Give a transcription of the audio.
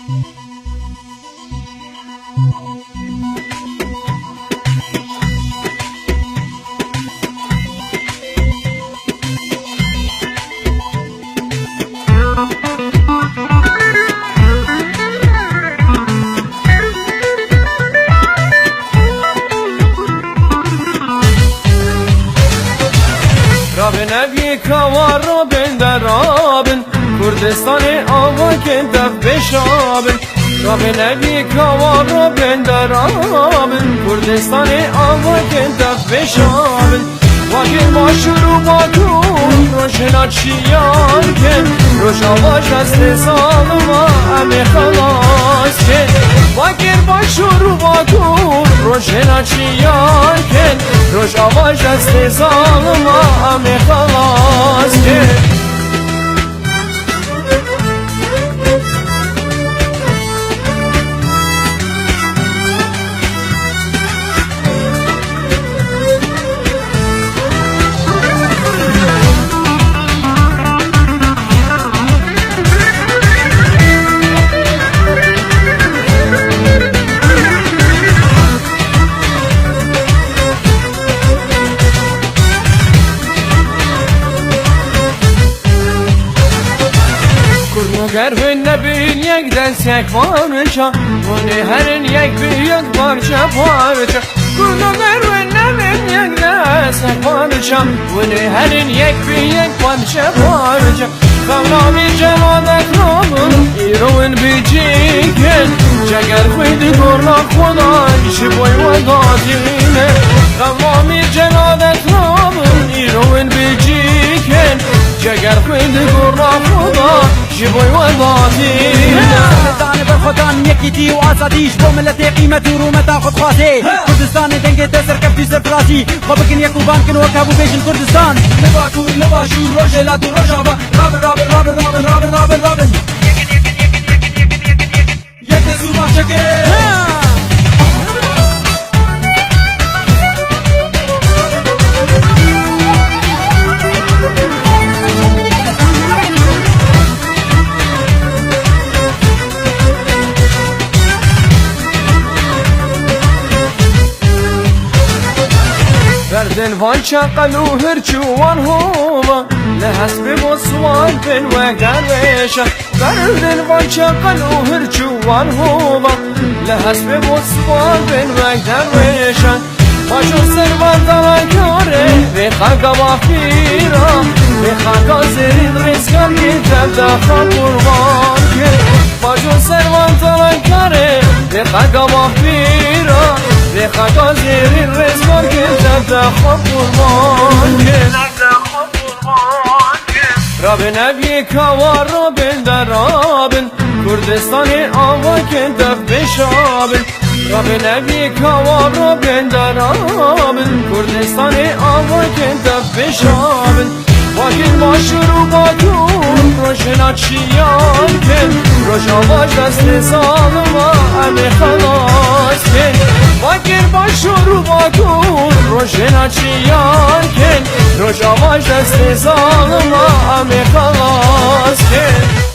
نبی کوار رابن در رابن کردستان آوا کندف بشابن رابن نبی کوار رابن در رابن کردستان آوا کندف بشابن واقع با شروع با کن روشنا چیان کن روش آواش از نظام ما همه خلاص کن واقع با شروع با کن روشنا چیان کن روش آواش از نظام ما همه خلاص کن گر به نبین یک دست یک پارچه ونه هرین یک بیاد پارچه پارچه گر به نبین یک دست یک پارچه ونه هرین یک بیاد پارچه پارچه خمرامی جلادت رامون ایرون بیجیکن جگر خیلی گرنا خدای شبای و دادینه خمرامی جلادت رامون ایرون بیجیکن جگر خیلی گرنا خدای شبای و دادینه دانه بر خودان یکی دی و آزادیش با ملت قیمت و رومت خود خواسته کردستان دنگ تسر کفتی سرفراسی خواب بکن یک روبان کن و کبو بیشن کردستان لباکور لباشور روشه لاتو روشابا رابن رابن رابن رابن رابن رابن رابن یک دزو باشکه بردن وان شقل و هرچوان هوا لحسب بوسوان بن وقدر ويشا بردن وان شقل و هرچوان هوا لحسب بوسوان بن وقدر ويشا باشو سروان دلان کاره بخاقا وافیرا بخاقا زرین رزگار گیتب دخان قربان که باشو سروان دلان کاره بخاقا وافیرا بخاقا زرین رزگار گیتب دخان قربان که رابن نبی کوار رابن در رابن کردستان آوا کندف بشابن رابن نبی کوار رابن در رابن کردستان آوا کندف بشابن واقع با شروع با کن روشنا چیان کن روش آواش از نظام ما همه خلاص کن واقع با شروع با کن روشنا چیان کن روش آواش از نظام ما همه خلاص کن